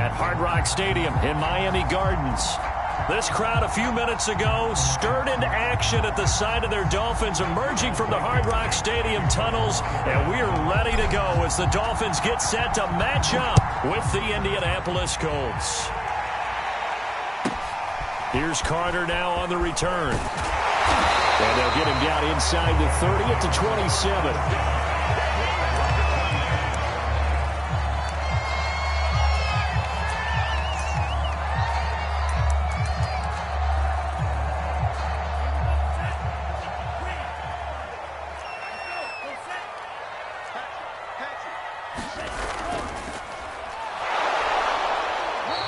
at Hard Rock Stadium in Miami Gardens. This crowd a few minutes ago stirred into action at the side of their Dolphins emerging from the Hard Rock Stadium tunnels, and we are ready to go as the Dolphins get set to match up with the Indianapolis Colts. Here's Carter now on the return. And they'll get him down inside the 30 at the 27.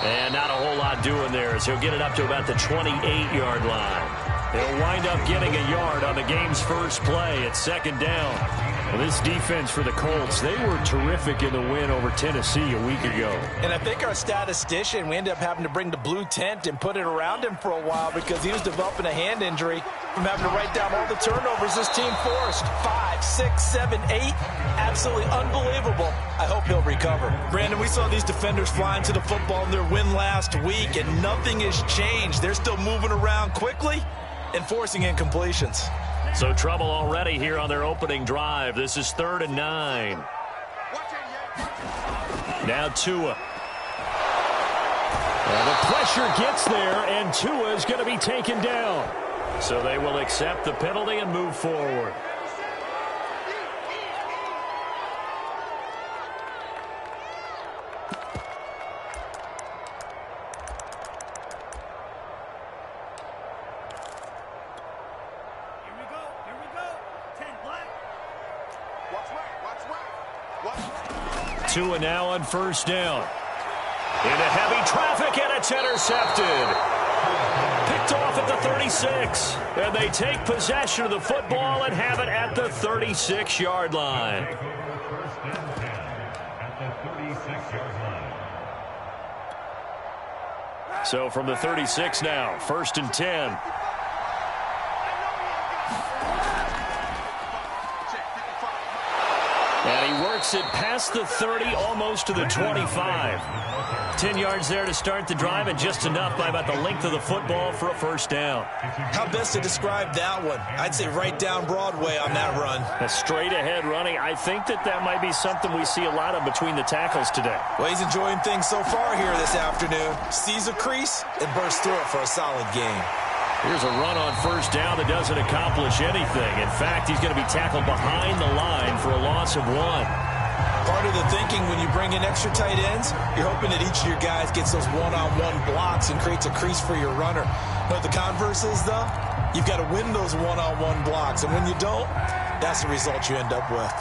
And not a whole lot doing there as he'll get it up to about the 28-yard line. He'll wind up getting a yard on the game's first play at second down. Well, this defense for the Colts, they were terrific in the win over Tennessee a week ago. And I think our statistician, we ended up having to bring the blue tent and put it around him for a while because he was developing a hand injury from having to write down all the turnovers this team forced. 5, 6, 7, 8. Absolutely unbelievable. I hope he'll recover. Brandon, we saw these defenders flying to the football in their win last week, and nothing has changed. They're still moving around quickly and forcing incompletions. So trouble already here on their opening drive. This is 3rd and 9. Now Tua. Well, the pressure gets there, and Tua is going to be taken down. So they will accept the penalty and move forward. Tua now on first down. Into heavy traffic, and it's intercepted. Picked off at the 36. And they take possession of the football and have it at the 36-yard line. So from the 36 now, 1st and 10. And he works it past the 30, almost to the 25. 10 yards there to start the drive, and just enough by about the length of the football for a first down. How best to describe that one? I'd say right down Broadway on that run. A straight-ahead running. I think that might be something we see a lot of between the tackles today. Well, he's enjoying things so far here this afternoon. Sees a crease and bursts through it for a solid gain. Here's a run on first down that doesn't accomplish anything. In fact, he's going to be tackled behind the line for a loss of 1. Part of the thinking when you bring in extra tight ends, you're hoping that each of your guys gets those one-on-one blocks and creates a crease for your runner. But the converse is, though, you've got to win those one-on-one blocks. And when you don't, that's the result you end up with.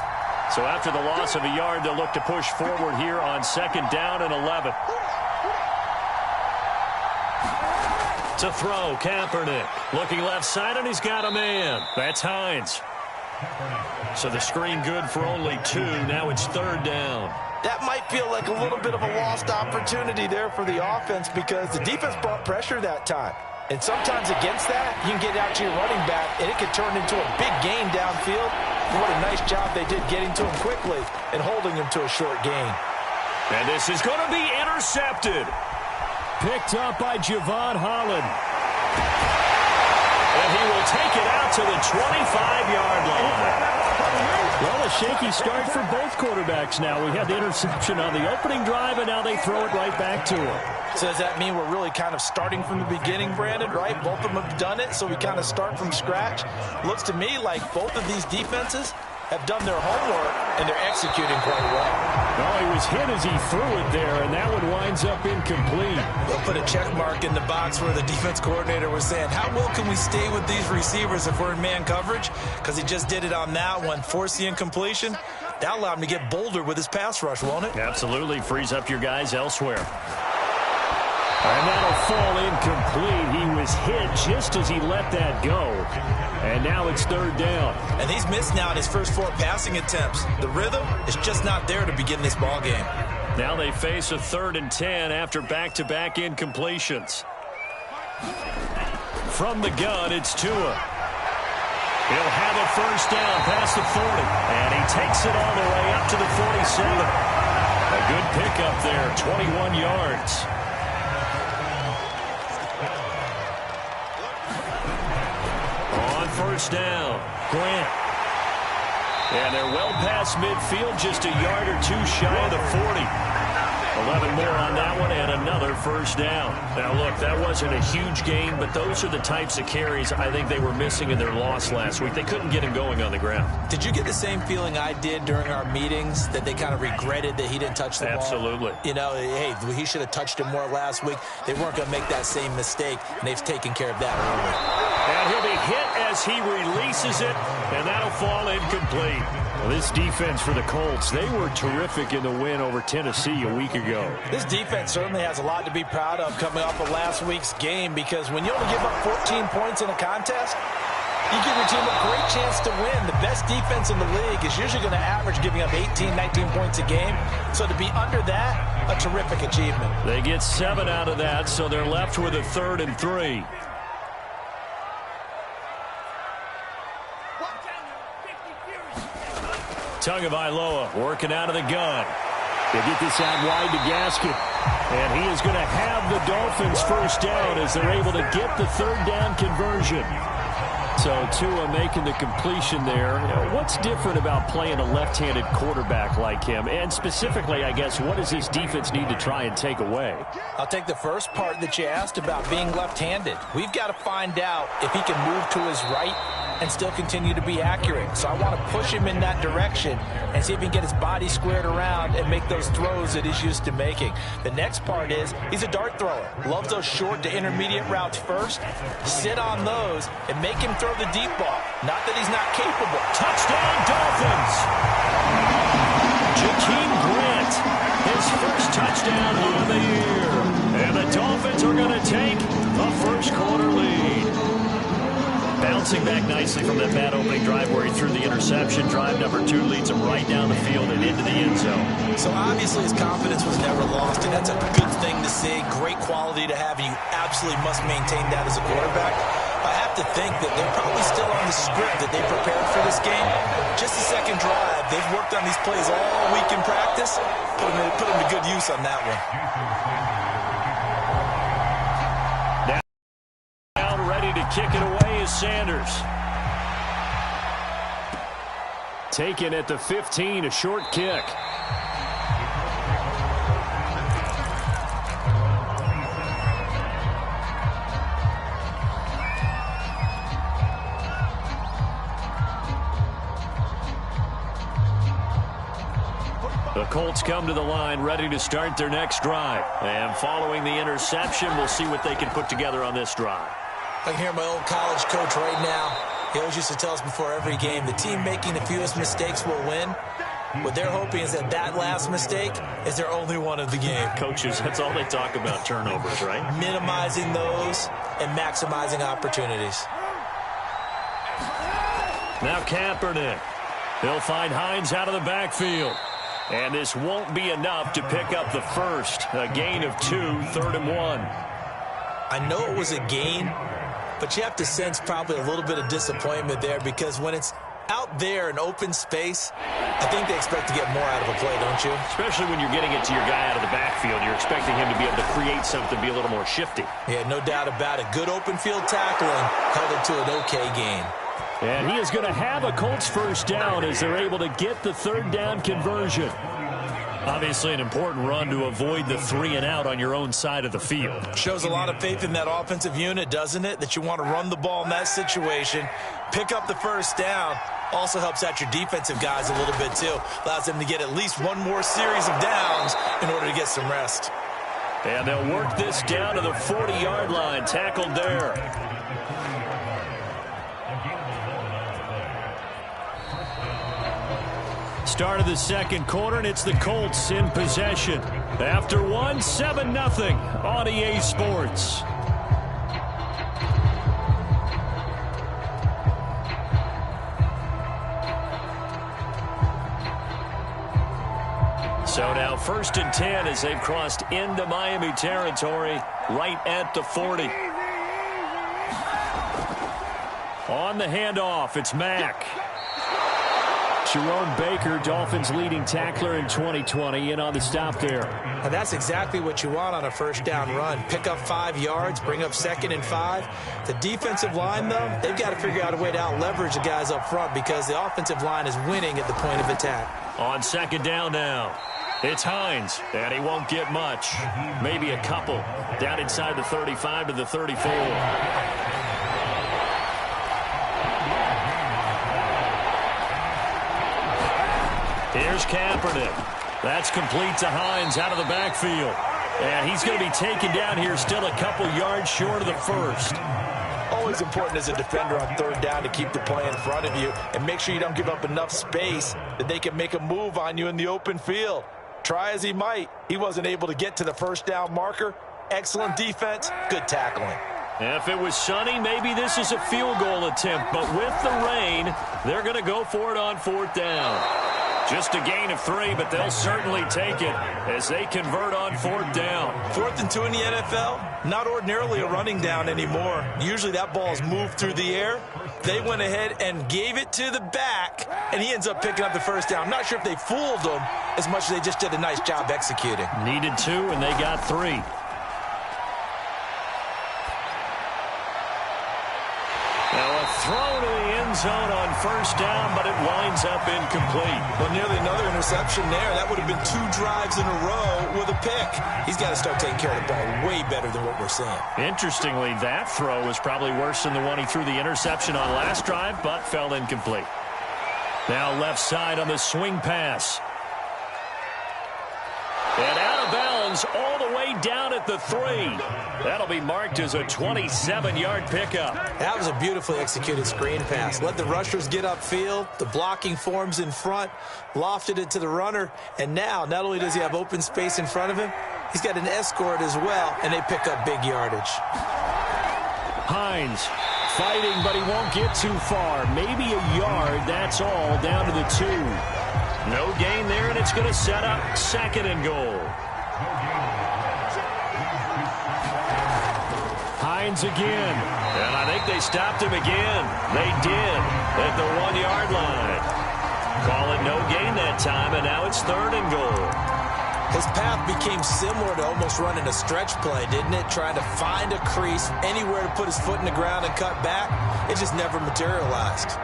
So after the loss of a yard, they'll look to push forward here on 2nd down and 11. To throw, Kaepernick. Looking left side, and he's got a man. That's Hines. So the screen good for only 2. Now it's 3rd down. That might feel like a little bit of a lost opportunity there for the offense because the defense brought pressure that time. And sometimes against that, you can get out to your running back, and it could turn into a big gain downfield. What a nice job they did getting to him quickly and holding him to a short gain. And this is going to be intercepted. Picked up by Javon Holland. And he will take it out to the 25-yard line. Well, a shaky start for both quarterbacks now. We had the interception on the opening drive, and now they throw it right back to him. So does that mean we're really kind of starting from the beginning, Brandon, right? Both of them have done it, so we kind of start from scratch. Looks to me like both of these defenses have done their homework, and they're executing quite well. Well, he was hit as he threw it there, and that one winds up incomplete. They'll put a check mark in the box where the defense coordinator was saying, how well can we stay with these receivers if we're in man coverage? Because he just did it on that one, forced the incompletion. That'll allow him to get bolder with his pass rush, won't it? Absolutely. Frees up your guys elsewhere. And that'll fall incomplete. He was hit just as he let that go. And now it's 3rd down. And he's missed now in his first 4 passing attempts. The rhythm is just not there to begin this ball game. Now they face a 3rd and 10 after back-to-back incompletions. From the gun, it's Tua. He'll have a first down past the 40. And he takes it all the way up to the 47. A good pickup there, 21 yards. On first down, Grant. And they're well past midfield, just a yard or two shy of the 40. 11 more on that one and another first down. Now, look, that wasn't a huge gain, but those are the types of carries I think they were missing in their loss last week. They couldn't get him going on the ground. Did you get the same feeling I did during our meetings, that they kind of regretted that he didn't touch the ball? Absolutely. You know, hey, he should have touched it more last week. They weren't going to make that same mistake, and they've taken care of that early. And he'll be hit as he releases it, and that'll fall incomplete. Well, this defense for the Colts, they were terrific in the win over Tennessee a week ago. This defense certainly has a lot to be proud of coming off of last week's game, because when you only give up 14 points in a contest, you give your team a great chance to win. The best defense in the league is usually going to average giving up 18, 19 points a game. So to be under that, a terrific achievement. They get 7 out of that, so they're left with a 3rd and 3. Tagovailoa working out of the gun. They get this out wide to Gaskin. And he is going to have the Dolphins first down as they're able to get the 3rd down conversion. So Tua making the completion there. What's different about playing a left-handed quarterback like him? And specifically, I guess, what does this defense need to try and take away? I'll take the first part that you asked about being left-handed. We've got to find out if he can move to his right and still continue to be accurate. So I want to push him in that direction and see if he can get his body squared around and make those throws that he's used to making. The next part is he's a dart thrower. Loves those short to intermediate routes first. Sit on those and make him throw the deep ball. Not that he's not capable. Touchdown, Dolphins! Jakeem Grant, his first touchdown of the year. And the Dolphins are going to take a first-quarter lead. Bouncing back nicely from that bad opening drive where he threw the interception. Drive number 2 leads him right down the field and into the end zone. So obviously his confidence was never lost, and that's a good thing to see. Great quality to have, and you absolutely must maintain that as a quarterback. I have to think that they're probably still on the script that they prepared for this game. Just the second drive. They've worked on these plays all week in practice. Put them to good use on that one. Now ready to kick it away is Sanders. Taken at the 15, a short kick. The Colts come to the line ready to start their next drive. And following the interception, we'll see what they can put together on this drive. I can hear my old college coach right now. He always used to tell us before every game, the team making the fewest mistakes will win. What they're hoping is that last mistake is their only one of the game. Coaches, that's all they talk about, turnovers, right? Minimizing those and maximizing opportunities. Now Kaepernick. He'll find Hines out of the backfield. And this won't be enough to pick up the first. A gain of 2, 3rd and 1. I know it was a gain, but you have to sense probably a little bit of disappointment there, because when it's out there in open space, I think they expect to get more out of a play, don't you? Especially when you're getting it to your guy out of the backfield. You're expecting him to be able to create something, be a little more shifty. Yeah, no doubt about it. Good open field tackling held it to an okay gain. And he is going to have a Colts first down as they're able to get the 3rd down conversion. Obviously an important run to avoid the 3 and out on your own side of the field. Shows a lot of faith in that offensive unit, doesn't it? That you want to run the ball in that situation. Pick up the first down. Also helps out your defensive guys a little bit too. Allows them to get at least one more series of downs in order to get some rest. And they'll work this down to the 40-yard line. Tackled there. Start of the second quarter, and it's the Colts in possession. After 1, 7-0 on EA Sports. So now 1st and 10 as they've crossed into Miami territory right at the 40. On the handoff, it's Mack. Jerome Baker, Dolphins leading tackler in 2020, in on the stop there. And that's exactly what you want on a first down run. Pick up 5 yards, bring up 2nd and 5. The defensive line, though, they've got to figure out a way to out-leverage the guys up front because the offensive line is winning at the point of attack. On 2nd down now, it's Hines, and he won't get much. Maybe a couple. Down inside the 35 to the 34. Here's Kaepernick. That's complete to Hines out of the backfield. And he's going to be taken down here still a couple yards short of the first. Always important as a defender on 3rd down to keep the play in front of you and make sure you don't give up enough space that they can make a move on you in the open field. Try as he might, he wasn't able to get to the first down marker. Excellent defense, good tackling. If it was sunny, maybe this is a field goal attempt. But with the rain, they're going to go for it on 4th down. Just a gain of 3, but they'll certainly take it as they convert on 4th down. 4th and 2 in the NFL, not ordinarily a running down anymore. Usually that ball is moved through the air. They went ahead and gave it to the back, and he ends up picking up the first down. I'm not sure if they fooled him as much as they just did a nice job executing. Needed 2, and they got 3. Now a throw to the end zone on 1st down, but it winds up incomplete. Well, nearly another interception there. That would have been 2 drives in a row with a pick. He's got to start taking care of the ball way better than what we're seeing. Interestingly, that throw was probably worse than the one he threw the interception on last drive, but fell incomplete. Now left side on the swing pass. And out of bounds all the way down at the 3. That'll be marked as a 27-yard pickup. That was a beautifully executed screen pass. Let the rushers get upfield. The blocking forms in front. Lofted it to the runner. And now, not only does he have open space in front of him, he's got an escort as well, and they pick up big yardage. Hines fighting, but he won't get too far. Maybe a yard, that's all, down to the 2. No gain there, and it's going to set up 2nd and goal. Hines again. And I think they stopped him again. They did at the 1-yard line. Call it no gain that time, and now it's 3rd and goal. His path became similar to almost running a stretch play, didn't it? Trying to find a crease, anywhere to put his foot in the ground and cut back. It just never materialized.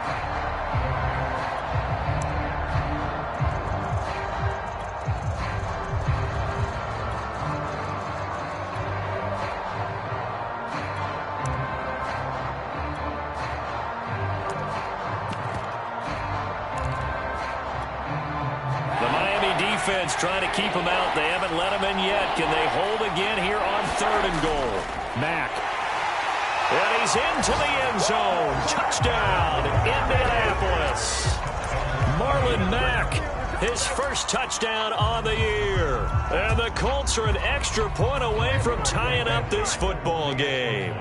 Defense trying to keep him out. They haven't let him in yet. Can they hold again here on 3rd and goal? Mack. And he's into the end zone. Touchdown, Indianapolis. Marlon Mack, his first touchdown on the year. And the Colts are an extra point away from tying up this football game.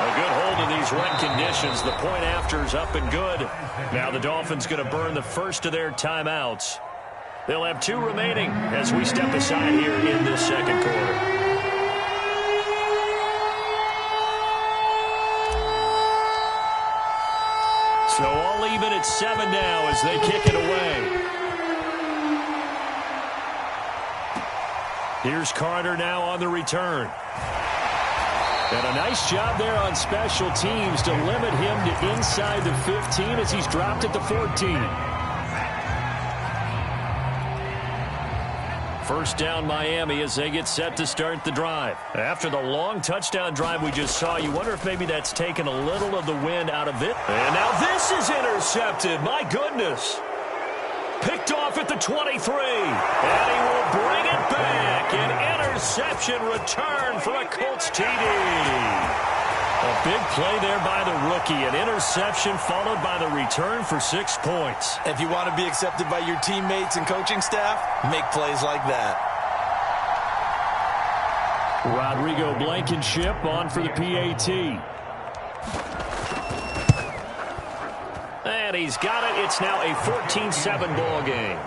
A good hold of these wet conditions. The point after is up and good. Now the Dolphins going to burn the first of their timeouts. They'll have 2 remaining as we step aside here in this 2nd quarter. So all even at 7 now as they kick it away. Here's Carter now on the return. And a nice job there on special teams to limit him to inside the 15 as he's dropped at the 14. First down Miami as they get set to start the drive. After the long touchdown drive we just saw, you wonder if maybe that's taken a little of the wind out of it. And now this is intercepted. My goodness. Picked off at the 23. And he will bring it back. An interception return for a Colts TD. A big play there by the rookie. An interception followed by the return for 6 points. If you want to be accepted by your teammates and coaching staff, make plays like that. Rodrigo Blankenship on for the PAT. And he's got it. It's now a 14-7 ball game.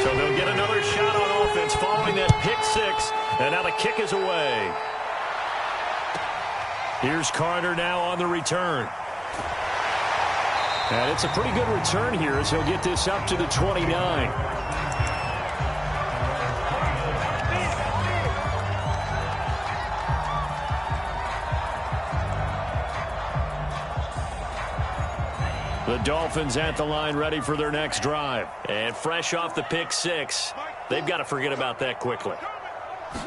So they'll get another shot on offense yards following that pick six. And now the kick is away. Here's Carter now on the return. And it's a pretty good return here as he'll get this up to the 29. The Dolphins at the line ready for their next drive. And fresh off the pick six, they've got to forget about that quickly.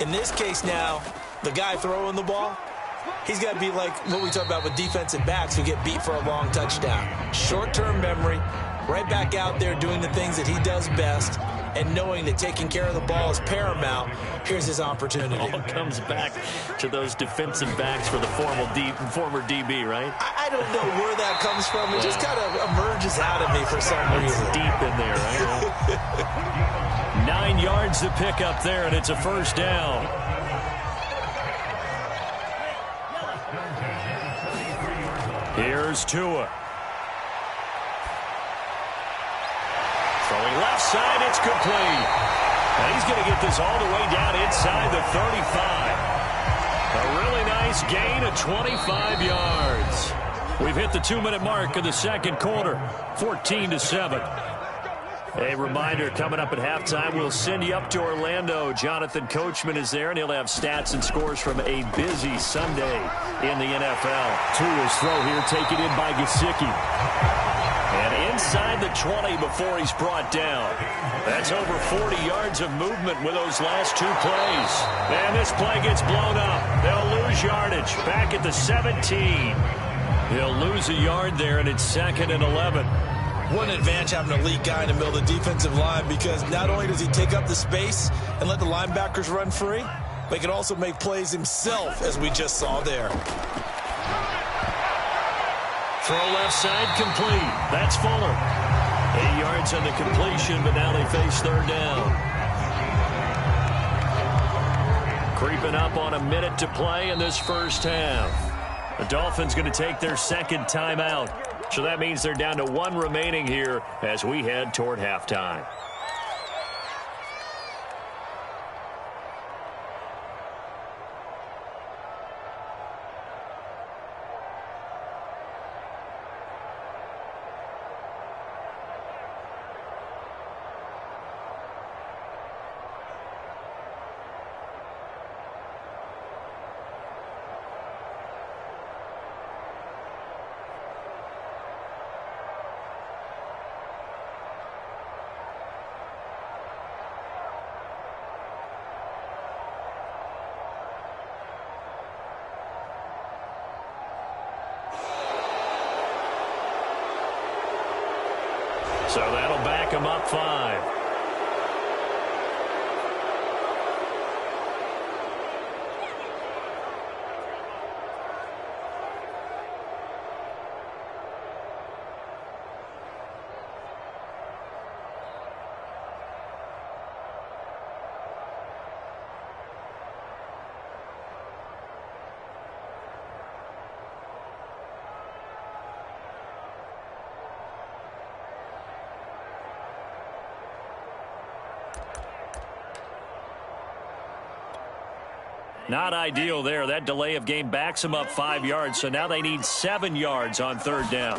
In this case now, the guy throwing the ball, he's got to be like what we talk about with defensive backs who get beat for a long touchdown. Short-term memory, right back out there doing the things that he does best, and knowing that taking care of the ball is paramount. Here's his opportunity. All comes back to those defensive backs for the former DB, right? I don't know where that comes from. It just kind of emerges out of me for some reason. It's deep in there, right? 9 yards to pick up there, and it's a first down. Here's Tua. Throwing left side, it's complete. And he's going to get this all the way down inside the 35. A really nice gain of 25 yards. We've hit the 2-minute mark in the second quarter, 14-7. A reminder, coming up at halftime, we'll send you up to Orlando. Jonathan Coachman is there, and he'll have stats and scores from a busy Sunday in the NFL. Tua's throw here taken in by Gesicki. And inside the 20 before he's brought down. That's over 40 yards of movement with those last 2 plays. And this play gets blown up. They'll lose yardage. Back at the 17. He'll lose a yard there, and it's 2nd and 11. What an advantage having an elite guy in the middle of the defensive line, because not only does he take up the space and let the linebackers run free, but he can also make plays himself, as we just saw there. Throw left side complete. That's Fuller. 8 yards on the completion, but now they face third down. Creeping up on a minute to play in this first half. The Dolphins going to take their second timeout. So that means they're down to 1 remaining here as we head toward halftime. So that'll back him up 5. Not ideal there. That delay of game backs them up 5 yards, so now they need 7 yards on third down.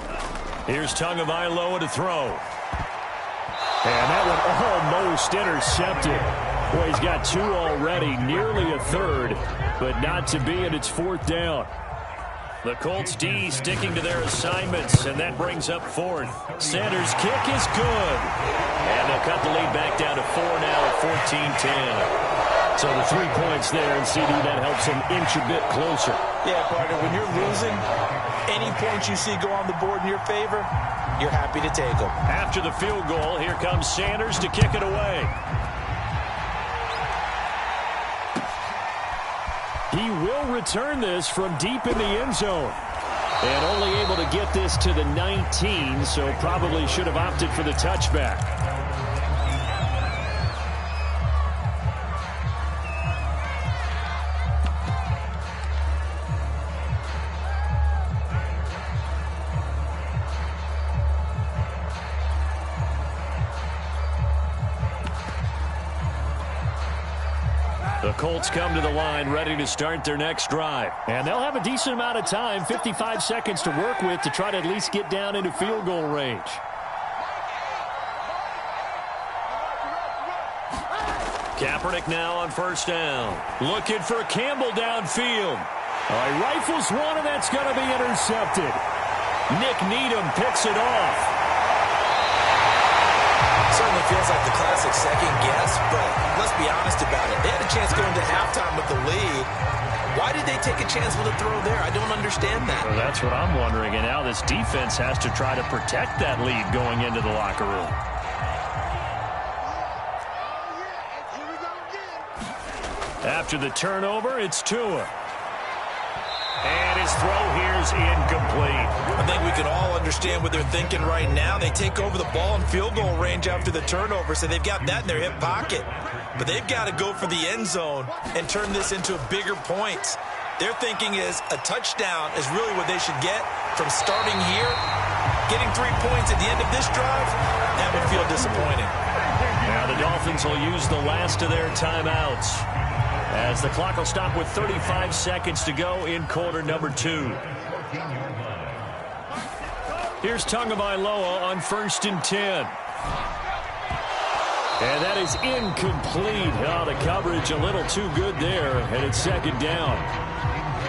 Here's Tagovailoa to throw. And that one almost intercepted. Boy, he's got 2 already, nearly a third, but not to be, and it's 4th down. The Colts D sticking to their assignments, and that brings up 4th. Sanders' kick is good. And they'll cut the lead back down to 4 now at 14-10. So the 3 points there, and CD, that helps him inch a bit closer. Yeah, partner, when you're losing, any points you see go on the board in your favor, you're happy to take them. After the field goal, here comes Sanders to kick it away. He will return this from deep in the end zone. And only able to get this to the 19, so probably should have opted for the touchback. Colts come to the line ready to start their next drive. And they'll have a decent amount of time, 55 seconds to work with to try to at least get down into field goal range. Kaepernick now on first down. Looking for Campbell downfield. He rifles one, and that's going to be intercepted. Nick Needham picks it off. Certainly feels like the classic second guess, but let's be honest about it. They had a chance going to halftime with the lead. Why did they take a chance with a throw there? I don't understand that. Well, that's what I'm wondering, and now this defense has to try to protect that lead going into the locker room. After the turnover, it's Tua. And his throw here's incomplete. I think we can all understand what they're thinking right now. They take over the ball in field goal range after the turnover, so they've got that in their hip pocket. But they've got to go for the end zone and turn this into bigger points. Their thinking is a touchdown is really what they should get from starting here. Getting 3 points at the end of this drive, that would feel disappointing. Now the Dolphins will use the last of their timeouts, as the clock will stop with 35 seconds to go in quarter number 2. Here's Tagovailoa on 1st and 10. And that is incomplete. Oh, the coverage a little too good there, and it's 2nd down.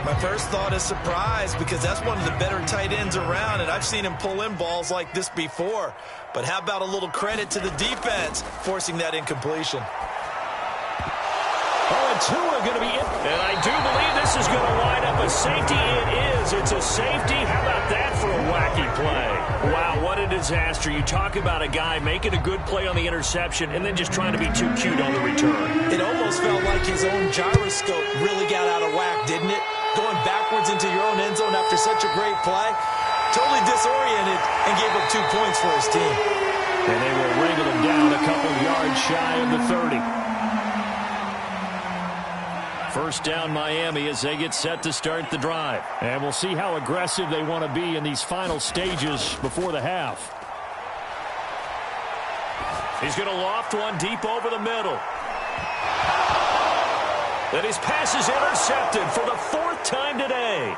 My first thought is surprise, because that's one of the better tight ends around, and I've seen him pull in balls like this before. But how about a little credit to the defense forcing that incompletion? Oh, and Tua going to be in. And I do believe this is going to line up a safety. It is. It's a safety. How about that for a wacky play? Wow, what a disaster. You talk about a guy making a good play on the interception and then just trying to be too cute on the return. It almost felt like his own gyroscope really got out of whack, didn't it? Going backwards into your own end zone after such a great play. Totally disoriented and gave up 2 points for his team. And they will wrangle him down a couple yards shy of the 30. First down Miami as they get set to start the drive. And we'll see how aggressive they want to be in these final stages before the half. He's going to loft one deep over the middle. And his pass is intercepted for the 4th time today.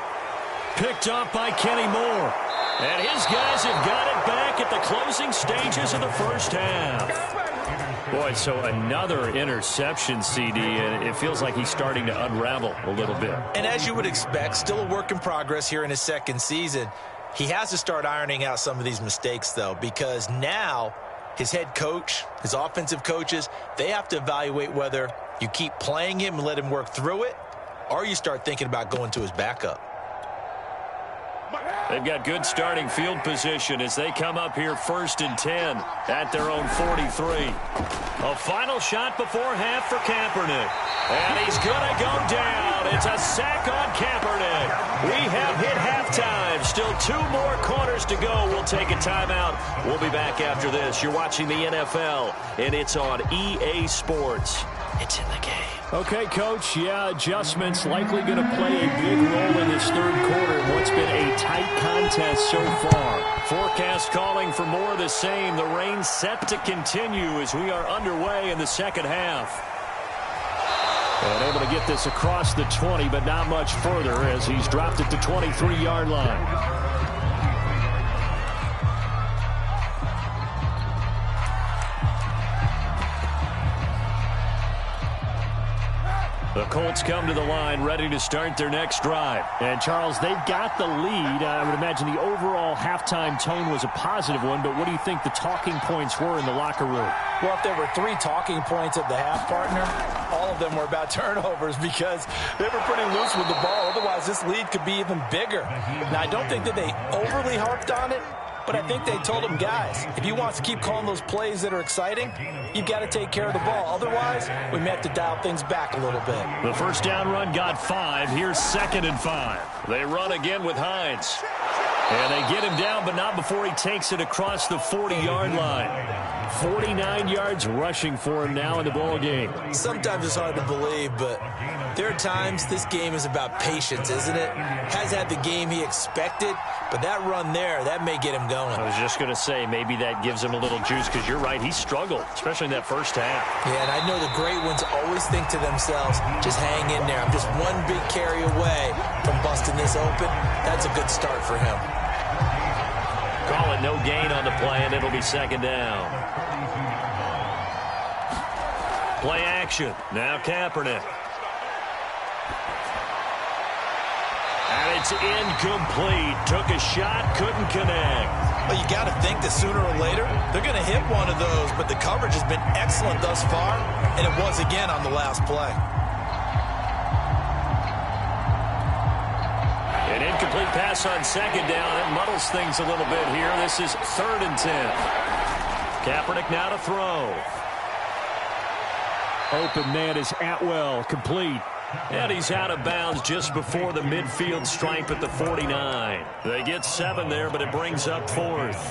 Picked off by Kenny Moore. And his guys have got it back at the closing stages of the first half. Boy, so another interception, CD, and it feels like he's starting to unravel a little bit. And as you would expect, still a work in progress here in his 2nd season. He has to start ironing out some of these mistakes, though, because now his head coach, his offensive coaches, they have to evaluate whether you keep playing him and let him work through it, or you start thinking about going to his backup. They've got good starting field position as they come up here 1st and 10 at their own 43. A final shot before half for Kaepernick. And he's going to go down. It's a sack on Kaepernick. We have hit halftime. Still 2 more quarters to go. We'll take a timeout. We'll be back after this. You're watching the NFL, and it's on EA Sports. It's in the game. Okay, Coach, adjustments likely going to play a big role in this 3rd quarter in what's been a tight contest so far. Forecast calling for more of the same. The rain set to continue as we are underway in the 2nd half. And able to get this across the 20, but not much further as he's dropped it to 23-yard line. The Colts come to the line ready to start their next drive. And, Charles, they've got the lead. I would imagine the overall halftime tone was a positive one, but what do you think the talking points were in the locker room? Well, if there were 3 talking points at the half, partner, all of them were about turnovers because they were pretty loose with the ball. Otherwise, this lead could be even bigger. Now, I don't think that they overly harped on it, but I think they told them, guys, if you want to keep calling those plays that are exciting, you've got to take care of the ball. Otherwise, we may have to dial things back a little bit. The first down run got 5. Here's 2nd and 5. They run again with Hines. And they get him down, but not before he takes it across the 40-yard line. 49 yards rushing for him now in the ball game. Sometimes it's hard to believe, but there are times this game is about patience, isn't it? Has had the game he expected, but that run there, that may get him going. I was just going to say, maybe that gives him a little juice, because you're right, he struggled, especially in that first half. Yeah, and I know the great ones always think to themselves, just hang in there. I'm just one big carry away from busting this open. That's a good start for him. Call it no gain on the play, and it'll be second down. Play action. Now Kaepernick. And it's incomplete. Took a shot, couldn't connect. Well, you got to think that sooner or later, they're going to hit one of those, but the coverage has been excellent thus far, and it was again on the last play. An incomplete pass on second down. It muddles things a little bit here. This is 3rd and 10. Kaepernick now to throw. Open man is Atwell, complete. And he's out of bounds just before the midfield stripe at the 49. They get 7 there, but it brings up 4th.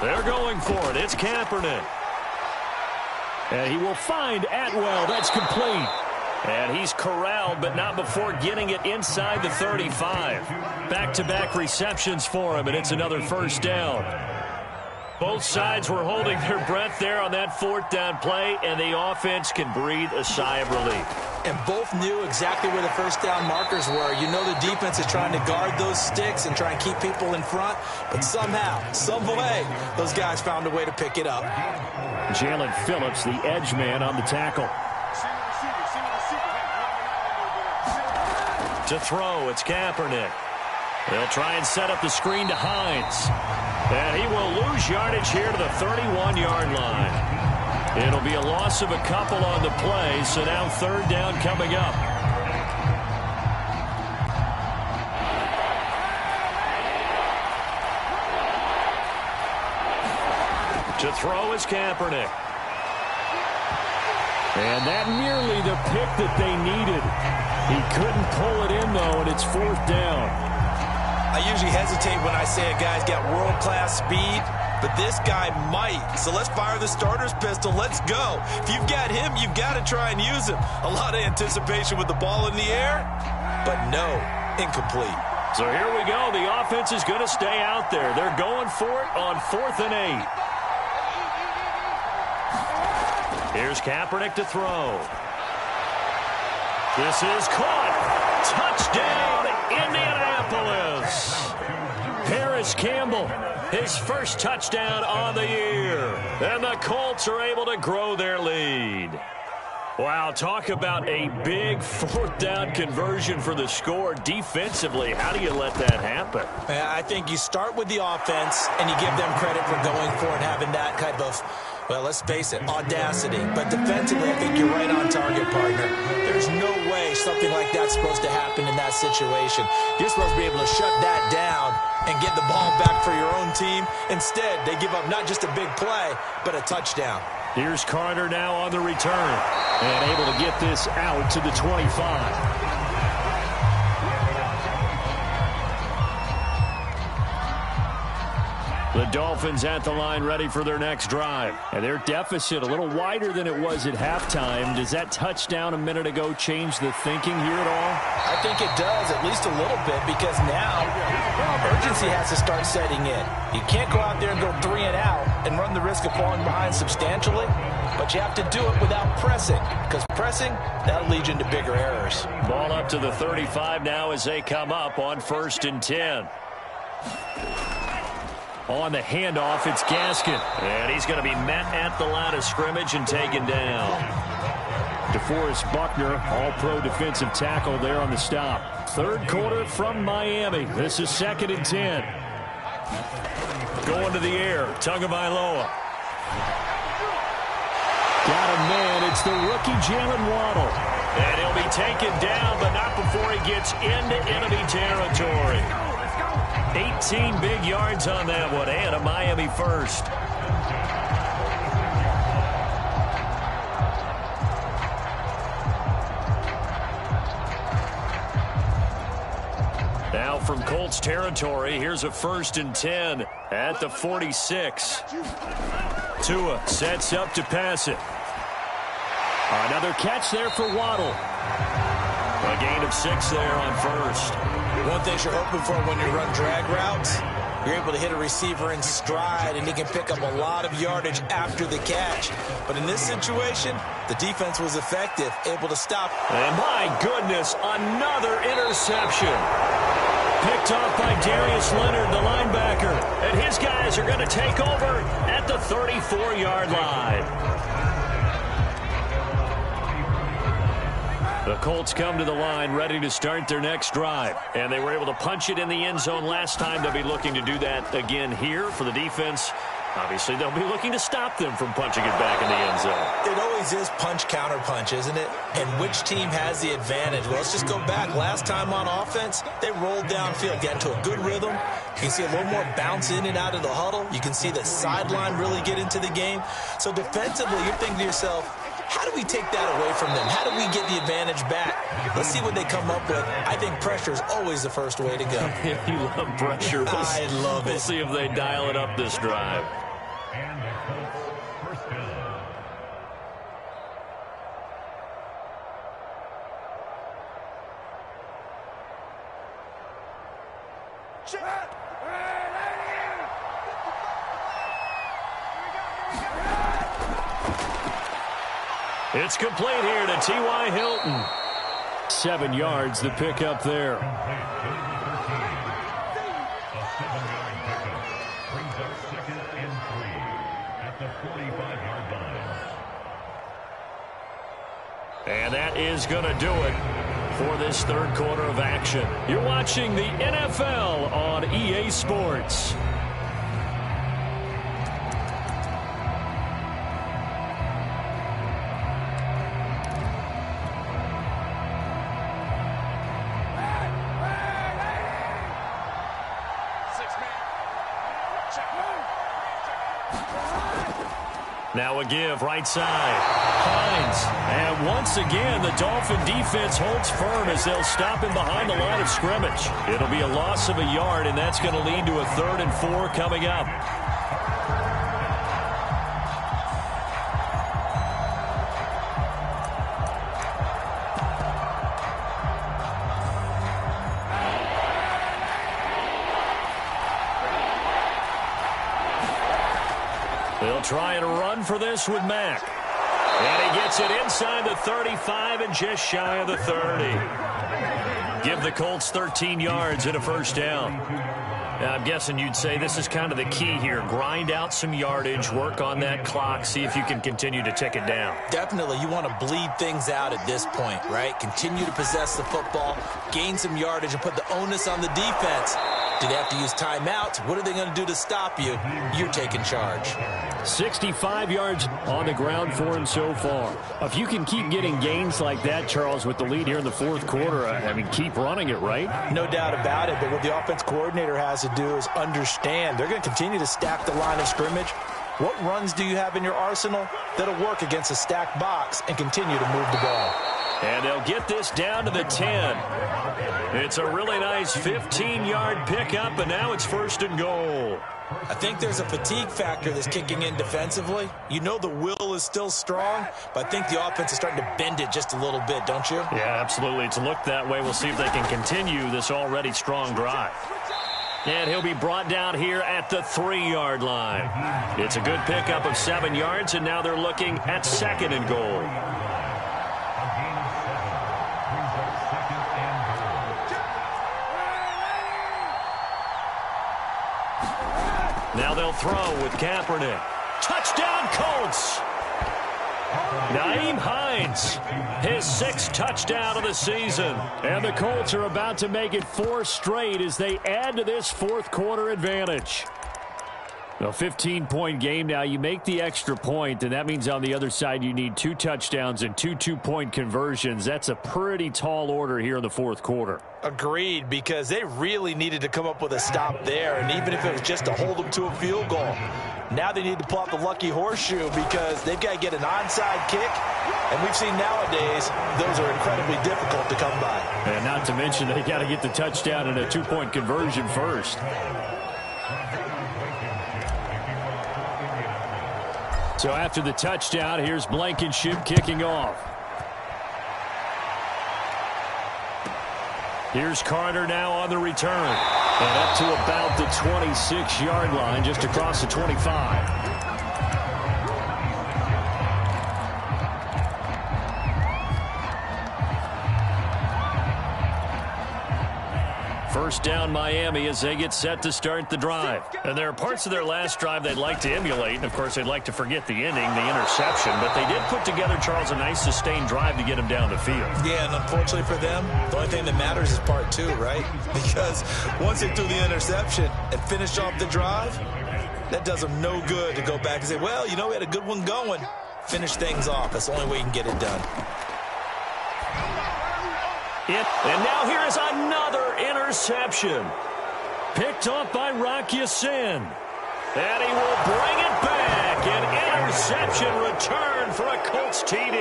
They're going for it. It's Kaepernick. And he will find Atwell. That's complete. And he's corralled, but not before getting it inside the 35. Back-to-back receptions for him, and it's another first down. Both sides were holding their breath there on that 4th down play, and the offense can breathe a sigh of relief. And both knew exactly where the first down markers were. You know the defense is trying to guard those sticks and try and keep people in front, but somehow, some way, those guys found a way to pick it up. Jalen Phillips, the edge man on the tackle. To throw, it's Kaepernick. They'll try and set up the screen to Hines. And he will lose yardage here to the 31-yard line. It'll be a loss of a couple on the play, so now 3rd down coming up. To throw is Kaepernick. And that nearly the pick that they needed. He couldn't pull it in, though, and it's 4th down. I usually hesitate when I say a guy's got world-class speed, but this guy might. So let's fire the starter's pistol. Let's go. If you've got him, you've got to try and use him. A lot of anticipation with the ball in the air, but no, incomplete. So here we go. The offense is going to stay out there. They're going for it on 4th and 8. Here's Kaepernick to throw. This is caught. Touchdown, Indianapolis. Harris Campbell, his first touchdown on the year. And the Colts are able to grow their lead. Wow, talk about a big 4th down conversion for the score. Defensively, how do you let that happen? I think you start with the offense, and you give them credit for going for it, having that kind of, well, let's face it, audacity. But defensively, I think you're right on target, partner. There's no way something like that's supposed to happen in that situation. You're supposed to be able to shut that down and get the ball back for your own team. Instead, they give up not just a big play, but a touchdown. Here's Carter now on the return and able to get this out to the 25. The Dolphins at the line ready for their next drive. And their deficit a little wider than it was at halftime. Does that touchdown a minute ago change the thinking here at all? I think it does, at least a little bit, because now urgency has to start setting in. You can't go out there and go 3 and out and run the risk of falling behind substantially, but you have to do it without pressing, because pressing, that'll lead you into bigger errors. Ball up to the 35 now as they come up on 1st and 10. On the handoff, it's Gaskin. And he's going to be met at the line of scrimmage and taken down. DeForest Buckner, all-pro defensive tackle there on the stop. 3rd quarter from Miami. This is 2nd and 10. Going to the air, Tagovailoa. Got a man. It's the rookie Jalen Waddle. And he'll be taken down, but not before he gets into enemy territory. 18 big yards on that one, and a Miami first. Colts territory. Here's a 1st and 10 at the 46. Tua sets up to pass it. Another catch there for Waddle. A gain of 6 there on 1st. One thing you're hoping for when you run drag routes, you're able to hit a receiver in stride, and he can pick up a lot of yardage after the catch. But in this situation, the defense was effective, able to stop. And my goodness, another interception. Picked off by Darius Leonard, the linebacker. And his guys are going to take over at the 34-yard line. The Colts come to the line ready to start their next drive. And they were able to punch it in the end zone last time. They'll be looking to do that again here for the defense. Obviously, they'll be looking to stop them from punching it back in the end zone. It always is punch-counter-punch, isn't it? And which team has the advantage? Well, let's just go back. Last time on offense, they rolled downfield, got into a good rhythm. You can see a little more bounce in and out of the huddle. You can see the sideline really get into the game. So defensively, you're thinking to yourself, how do we take that away from them? How do we get the advantage back? Let's see what they come up with. I think pressure is always the first way to go. You love pressure. I love it. We'll see if they dial it up this drive. And the Colts first down. It's complete here to T.Y. Hilton. 7 yards, the pickup there. And that is going to do it for this third quarter of action. You're watching the NFL on EA Sports. Now a give, right side. Hines. And once again, the Dolphin defense holds firm as they'll stop him behind the line of scrimmage. It'll be a loss of a yard, and that's going to lead to a 3rd and 4 coming up. They'll try and run for this with Mack. And he gets it inside the 35 and just shy of the 30. Give the Colts 13 yards and a first down. Now, I'm guessing you'd say this is kind of the key here. Grind out some yardage, work on that clock, see if you can continue to tick it down. Definitely, you want to bleed things out at this point, right? Continue to possess the football, gain some yardage, and put the onus on the defense. Do they have to use timeouts? What are they going to do to stop you? You're taking charge. 65 yards on the ground for him so far. If you can keep getting gains like that, Charles, with the lead here in the fourth quarter, I mean, keep running it, right? No doubt about it, but what the offense coordinator has to do is understand they're going to continue to stack the line of scrimmage. What runs do you have in your arsenal that'll work against a stacked box and continue to move the ball? And they'll get this down to the 10. It's a really nice 15-yard pickup, and now it's 1st and goal. I think there's a fatigue factor that's kicking in defensively. You know the will is still strong, but I think the offense is starting to bend it just a little bit, don't you? Yeah, absolutely. It's looked that way. We'll see if they can continue this already strong drive. And he'll be brought down here at the 3-yard line. It's a good pickup of 7 yards, and now they're looking at 2nd and goal. Now they'll throw with Kaepernick. Touchdown, Colts! Nyheim Hines, his 6th touchdown of the season. And the Colts are about to make it 4 straight as they add to this fourth quarter advantage. A 15-point game now. You make the extra point, and that means on the other side you need 2 touchdowns and 2 two-point conversions. That's a pretty tall order here in the fourth quarter. Agreed, because they really needed to come up with a stop there, and even if it was just to hold them to a field goal. Now they need to pull out the lucky horseshoe because they've got to get an onside kick And we've seen nowadays, those are incredibly difficult to come by. And not to mention, they got to get the touchdown and a two-point conversion first. So after the touchdown, here's Blankenship kicking off. Here's Carter now on the return. And up to about the 26-yard line, just across the 25. First down Miami as they get set to start the drive. And there are parts of their last drive they'd like to emulate. And, of course, they'd like to forget the ending, the interception. But they did put together, Charles, a nice sustained drive to get him down the field. Yeah, and unfortunately for them, the only thing that matters is part two, right? Because once they threw the interception and finished off the drive, that does them no good to go back and say, well, you know, we had a good one going. Finish things off. That's the only way you can get it done. And now here is another interception. Picked off by Rocky Sin. And he will bring it back. An interception return for a Colts TD.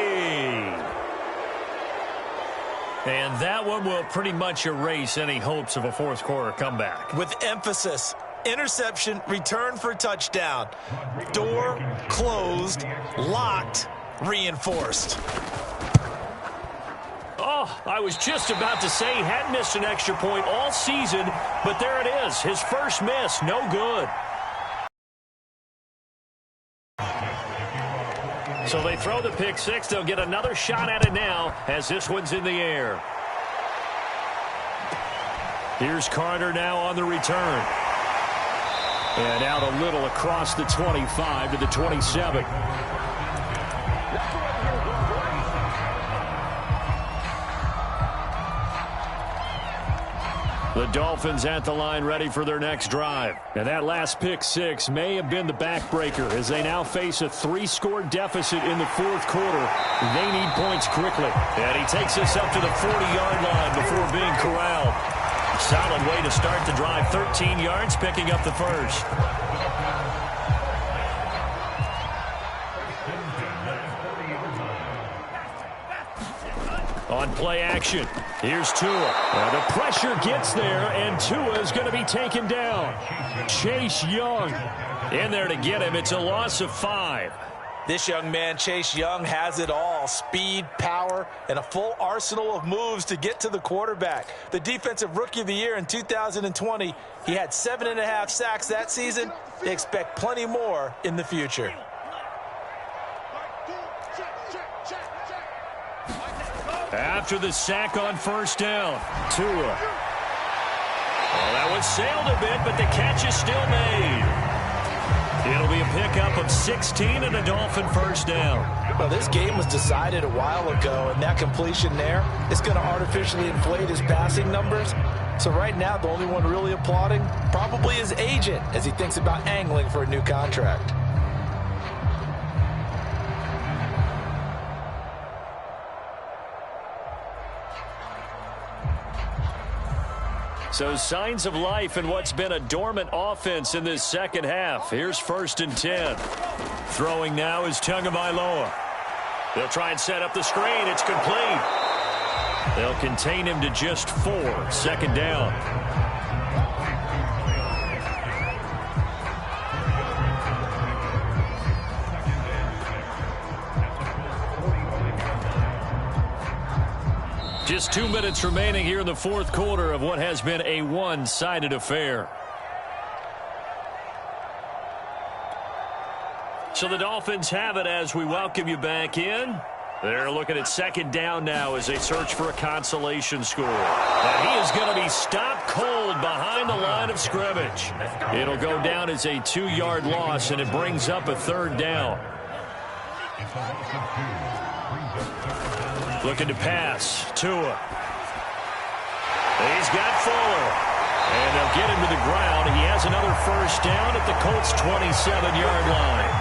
And that one will pretty much erase any hopes of a fourth quarter comeback. With emphasis. Interception, return for touchdown. Door closed, locked, reinforced. Oh, I was just about to say he hadn't missed an extra point all season, but there it is. His first miss, no good. So they throw the pick six. They'll get another shot at it now as this one's in the air. Here's Carter now on the return. And out a little across the 25 to the 27. The Dolphins at the line ready for their next drive. And that last pick six may have been the backbreaker as they now face a 3-score deficit in the fourth quarter. They need points quickly. And he takes us up to the 40-yard line before being corralled. Solid way to start the drive. 13 yards, picking up the first. On play action, here's Tua. The pressure gets there, and Tua is going to be taken down. Chase Young in there to get him. It's a loss of 5. This young man, Chase Young, has it all. Speed, power, and a full arsenal of moves to get to the quarterback. The Defensive Rookie of the Year in 2020, he had 7.5 sacks that season. They expect plenty more in the future. After the sack on first down, Tua. Well, that one sailed a bit, but the catch is still made. It'll be a pickup of 16 and a Dolphin first down. Well, this game was decided a while ago, and that completion there is going to artificially inflate his passing numbers. So right now, the only one really applauding probably his agent as he thinks about angling for a new contract. So signs of life in what's been a dormant offense in this second half. Here's 1st and 10. Throwing now is Tagovailoa. They'll try and set up the screen. It's complete. They'll contain him to just 4. Second down. Just 2 minutes remaining here in the fourth quarter of what has been a one-sided affair. So the Dolphins have it as we welcome you back in. They're looking at second down now as they search for a consolation score. And he is going to be stopped cold behind the line of scrimmage. It'll go down as a 2-yard loss, and it brings up a third down. Looking to pass. Tua. He's got Fuller. And they'll get him to the ground. He has another first down at the Colts' 27-yard line.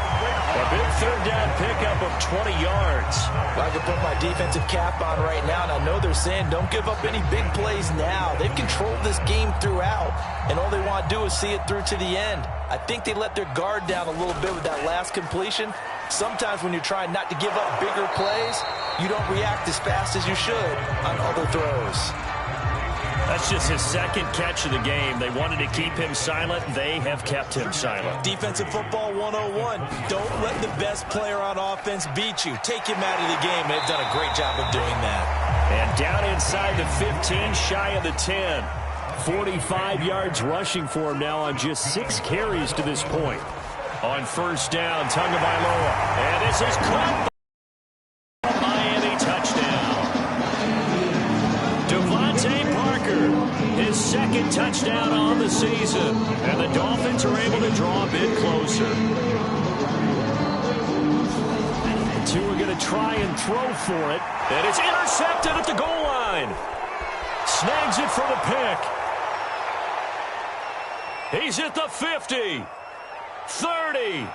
A big third down pickup of 20 yards. I can put my defensive cap on right now, and I know they're saying don't give up any big plays now. They've controlled this game throughout, and all they want to do is see it through to the end. I think they let their guard down a little bit with that last completion, Sometimes when you're trying not to give up bigger plays, you don't react as fast as you should on other throws. That's just his second catch of the game. They wanted to keep him silent. They have kept him silent. Defensive football 101. Don't let the best player on offense beat you. Take him out of the game. They've done a great job of doing that. And down inside the 15, shy of the 10. 45 yards rushing for him now on just 6 carries to this point. On first down, Tagovailoa. And this is caught. Miami touchdown. Devontae Parker, his second touchdown on the season. And the Dolphins are able to draw a bit closer. Two are going to try and throw for it. And it's intercepted at the goal line. Snags it for the pick. He's at the 50. 30,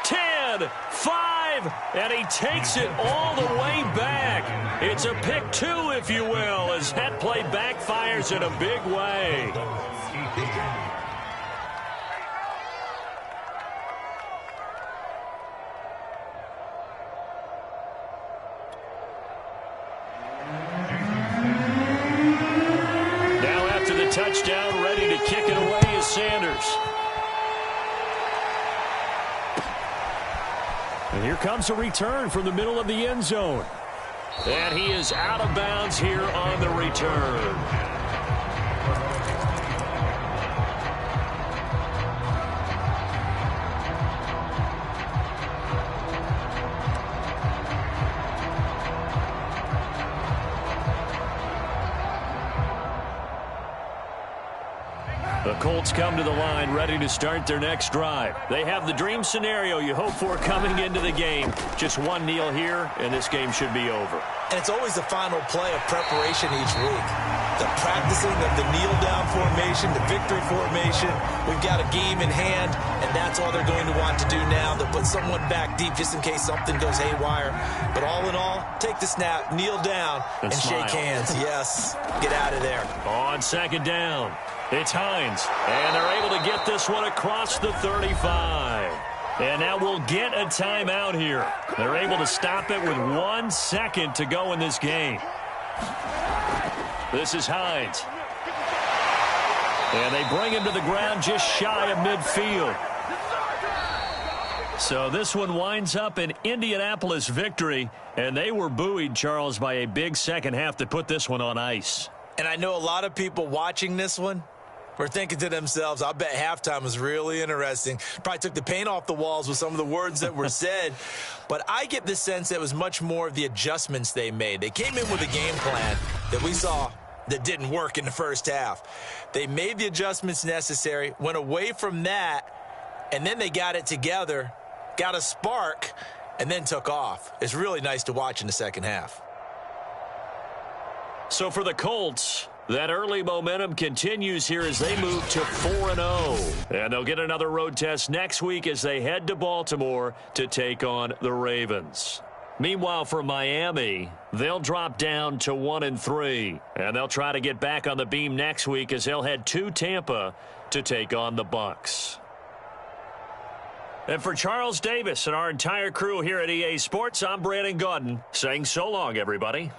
10, 5, and he takes it all the way back. It's a pick 2, if you will, as that play backfires in a big way. Now after the touchdown, ready to kick it away is Sanders. And here comes a return from the middle of the end zone. And he is out of bounds here on the return. The Colts come to the line ready to start their next drive. They have the dream scenario you hope for coming into the game. Just one kneel here, and this game should be over. And it's always the final play of preparation each week. The practicing of the kneel-down formation, the victory formation. We've got a game in hand, and that's all they're going to want to do now. They'll put someone back deep just in case something goes haywire. But all in all, take the snap, kneel down, and shake hands. Yes, get out of there. On second down, it's Hines, and they're able to get this one across the 35. And now we'll get a timeout here. They're able to stop it with 1 second to go in this game. This is Hines. And they bring him to the ground just shy of midfield. So this one winds up an Indianapolis victory, and they were buoyed, Charles, by a big second half that put this one on ice. And I know a lot of people watching this one were thinking to themselves, I bet halftime was really interesting. Probably took the paint off the walls with some of the words that were said. But I get the sense that it was much more of the adjustments they made. They came in with a game plan that we saw that didn't work in the first half. They made the adjustments necessary, went away from that, and then they got it together, got a spark, and then took off. It's really nice to watch in the second half. So for the Colts, that early momentum continues here as they move to 4-0. And they'll get another road test next week as they head to Baltimore to take on the Ravens. Meanwhile, for Miami, they'll drop down to 1-3. And they'll try to get back on the beam next week as they'll head to Tampa to take on the Bucs. And for Charles Davis and our entire crew here at EA Sports, I'm Brandon Gaudin saying so long, everybody.